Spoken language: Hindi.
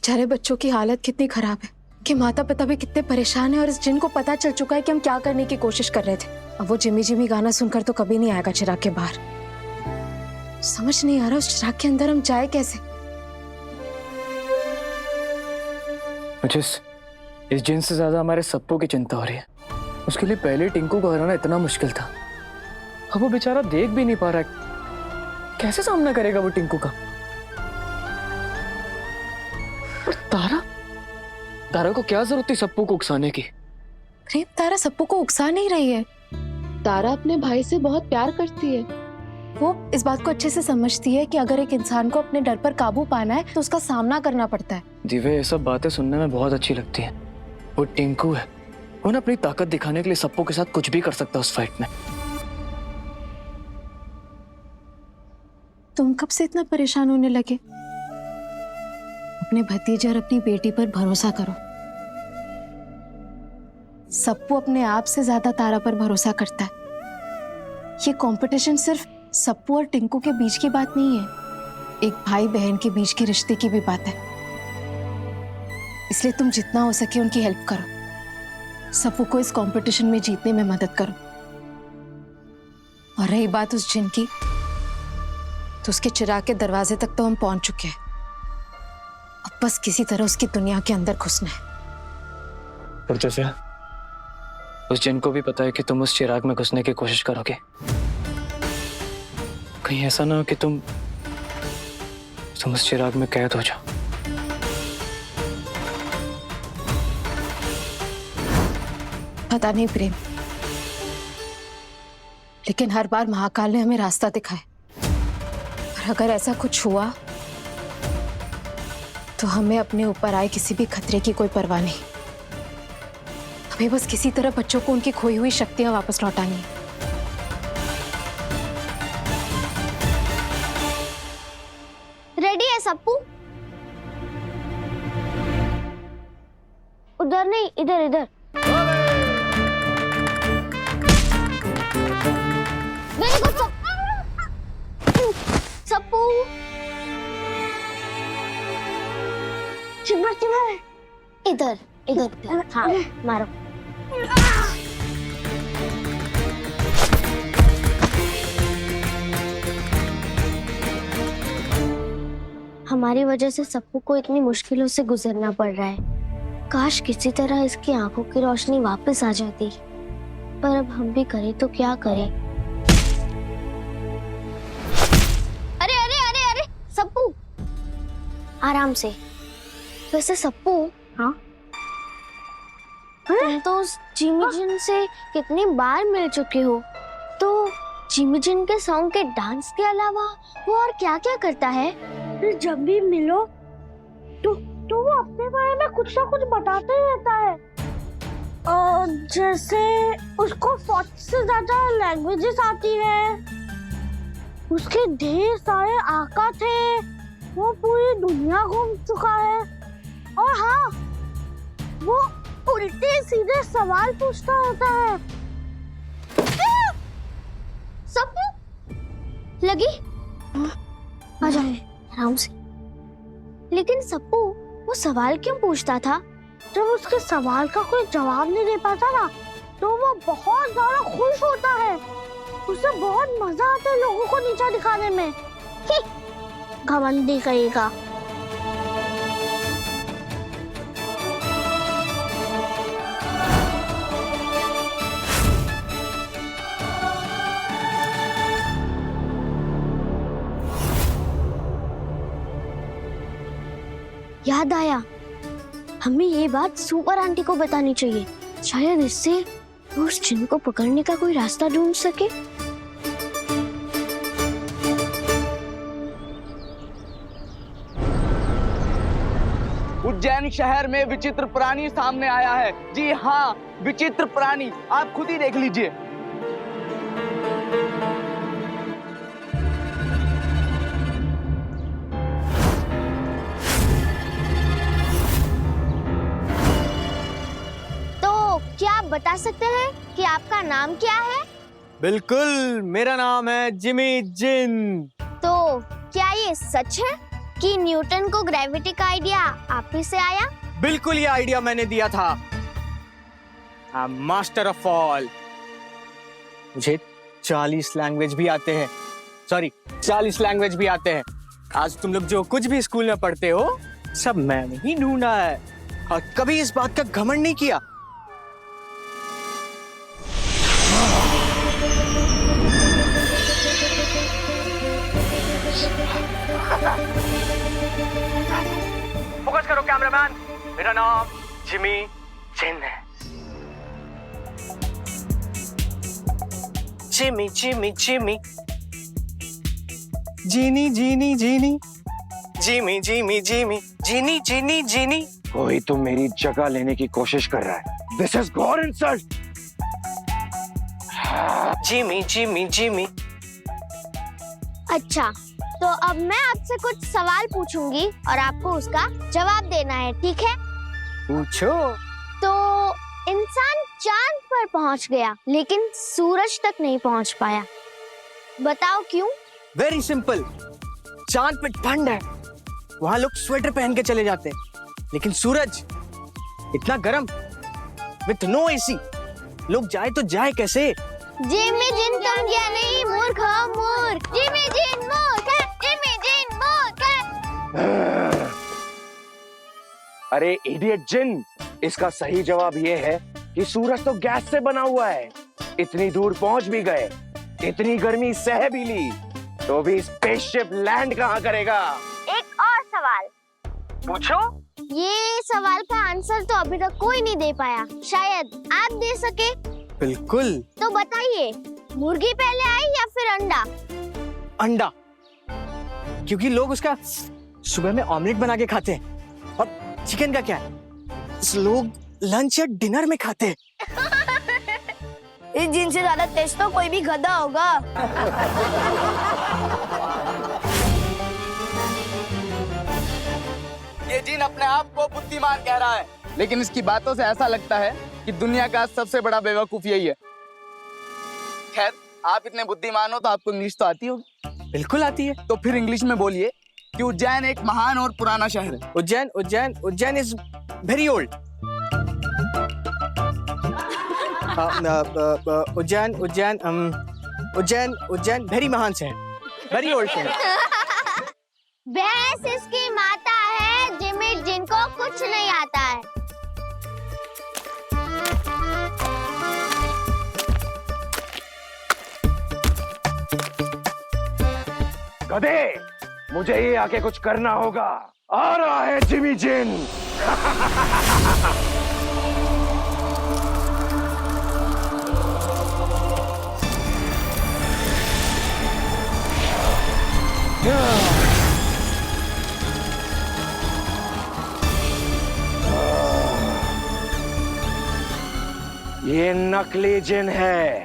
बेचारे बच्चों की हालत कितनी खराब है कि माता पिता भी कितने परेशान हैं और इस जिन को पता चल चुका है कि हम क्या करने की कोशिश कर रहे थे। अब वो जिमी जिमी गाना सुनकर तो कभी नहीं आएगा चिराग के बाहर। समझ नहीं आ रहा उस चिराग के अंदर हम जाए कैसे। मुझे इस जिन से ज्यादा हमारे सप्पू की चिंता हो रही है। उसके लिए पहले टिंकू को हराना इतना मुश्किल था, अब वो बेचारा देख भी नहीं पा रहा है। कैसे सामना करेगा वो टिंकू का? और तारा को क्या जरूरत थी सप्पू को उकसाने की? प्रेम, तारा सप्पू को उकसा नहीं रही है। तारा अपने भाई से बहुत प्यार करती है। वो इस बात को अच्छे से समझती है कि अगर एक इंसान को अपने डर पर काबू पाना है तो उसका सामना करना पड़ता है। दिव्या, ये सब बातें सुनने में बहुत अच्छी लगती हैं। वो टिंकू है, वो ना अपनी ताकत दिखाने के लिए सप्पू के साथ कुछ भी कर सकता है उस फाइट में। तुम कब से इतना परेशान होने लगे? अपने भतीजे और अपनी बेटी पर भरोसा करो। सप्पू अपने आप से ज्यादा तारा पर भरोसा करता है। ये कंपटीशन सिर्फ सप्पू और टिंकू के बीच की बात नहीं है, एक भाई बहन के बीच के रिश्ते की भी बात है। इसलिए तुम जितना हो सके उनकी हेल्प करो। सप्पू को इस कंपटीशन में जीतने में मदद करो। और रही बात उस जिन की, तो उसके चिराग के दरवाजे तक तो हम पहुंच चुके हैं। अब बस किसी तरह उसकी दुनिया के अंदर घुसना है। और दिव्या, उस जिन को भी पता है कि तुम उस चिराग में घुसने की कोशिश करोगे। कहीं ऐसा ना हो कि तुम उस चिराग में कैद हो जाओ। पता नहीं प्रेम, लेकिन हर बार महाकाल ने हमें रास्ता दिखाया। और अगर ऐसा कुछ हुआ तो हमें अपने ऊपर आए किसी भी खतरे की कोई परवाह नहीं। हमें बस किसी तरह बच्चों को उनकी खोई हुई शक्तियां वापस लौटानी है। रेडी है सप्पू? उधर नहीं, इधर इधर। Very good सप्पू। चिमर चिमर, इधर इधर। हाँ मारो। हमारी वजह से सप्पू को इतनी मुश्किलों से गुजरना पड़ रहा है। काश किसी तरह इसकी आंखों की रोशनी वापस आ जाती, पर अब हम भी करें तो क्या करें। अरे अरे अरे अरे सप्पू, आराम से। वैसे सप्पू, हाँ तुम तो उस जिमी जिन से कितनी बार मिल चुके हो, तो जिमी जिन के सॉन्ग के डांस के अलावा वो और क्या क्या करता है? जब भी मिलो तो वो अपने बारे में कुछ ना कुछ बताता ही रहता है। और जैसे उसको 40 से ज्यादा लैंग्वेजेस आती है, उसके ढेर सारे आका थे, वो पूरी दुनिया घूम चुका है। और हाँ, वो उल्टे सीधे सवाल पूछता रहता है। सप्पू लगी? आ जाओ आराम से। लेकिन सप्पू वो सवाल क्यों पूछता था? जब उसके सवाल का कोई जवाब नहीं दे पाता ना, तो वो बहुत ज्यादा खुश होता है। उसे बहुत मजा आता है लोगों को नीचा दिखाने में। घमंडी कहेगा। याद आया, हमें ये बात सुपर आंटी को बतानी चाहिए। शायद इससे वो उस जिन को पकड़ने का कोई रास्ता ढूंढ सके। उज्जैन शहर में विचित्र प्राणी सामने आया है। जी हाँ, विचित्र प्राणी, आप खुद ही देख लीजिए। क्या आप बता सकते हैं कि आपका नाम क्या है? बिल्कुल, मेरा नाम है जिमी जिन। तो क्या ये सच है कि न्यूटन को ग्रेविटी का आइडिया आप ही से आया? बिल्कुल ये आइडिया मैंने दिया था। Master of all. मुझे 40 लैंग्वेज भी आते हैं, सॉरी 40 लैंग्वेज भी आते हैं। आज तुम लोग जो कुछ भी स्कूल में पढ़ते हो सब मैंने ही ढूंढा है और कभी इस बात का घमंड नहीं किया। फोकस करो कैमरामैन, मेरा नाम जिमी जिन है। जिमी जिमी जिमी जीनी जीनी जीनी जिमी जिमी जिमी जीनी जीनी जीनी। कोई तो मेरी जगह लेने की कोशिश कर रहा है। This is God insult. Jimmy Jimmy Jimmy. अच्छा, तो अब मैं आपसे कुछ सवाल पूछूंगी और आपको उसका जवाब देना है, ठीक है? पूछो। तो इंसान चांद पर पहुंच गया लेकिन सूरज तक नहीं पहुंच पाया, बताओ क्यों? Very simple. चांद पे ठंड है, वहां लोग स्वेटर पहन के चले जाते हैं, लेकिन सूरज इतना गर्म विथ नो एसी, लोग जाए तो जाए कैसे? जिमी जिन तुम क्या नहीं, मूर्ख हो मूर्ख। जिमी जिन मूर्ख है, जिमी जिन मूर्ख है। अरे इडियट जिन, इसका सही जवाब ये है कि सूरज तो गैस से बना हुआ है। इतनी दूर पहुंच भी गए, इतनी गर्मी सह भी ली, तो भी स्पेसशिप लैंड कहाँ करेगा? एक और सवाल पूछो। ये सवाल का आंसर तो अभी तक कोई नहीं दे पाया, शायद आप दे सके। बिल्कुल। तो बताइए, मुर्गी पहले आई या फिर अंडा? अंडा, क्योंकि लोग उसका सुबह में ऑमलेट बना के खाते हैं। और चिकन का क्या है, लोग लंच या डिनर में खाते हैं। इस जिन से ज्यादा तेज तो कोई भी गधा होगा। ये जिन अपने आप को बुद्धिमान कह रहा है, लेकिन इसकी बातों से ऐसा लगता है कि दुनिया का सबसे बड़ा बेवकूफ यही है। खैर, आप इतने बुद्धिमान हो तो आपको इंग्लिश तो आती होगी। बिल्कुल आती है। तो फिर इंग्लिश में बोलिए कि उज्जैन एक महान और पुराना शहर है। Ujjain Ujjain Ujjain is very old. Ujjain Ujjain Ujjain Ujjain very महान शहर, वेरी ओल्ड शहर। भैंस इसकी माता है, जिमी जिनको कुछ नहीं आता है। गधे, मुझे ये आके कुछ करना होगा। आ रहा है जिमी जिन। ये नकली जिन है,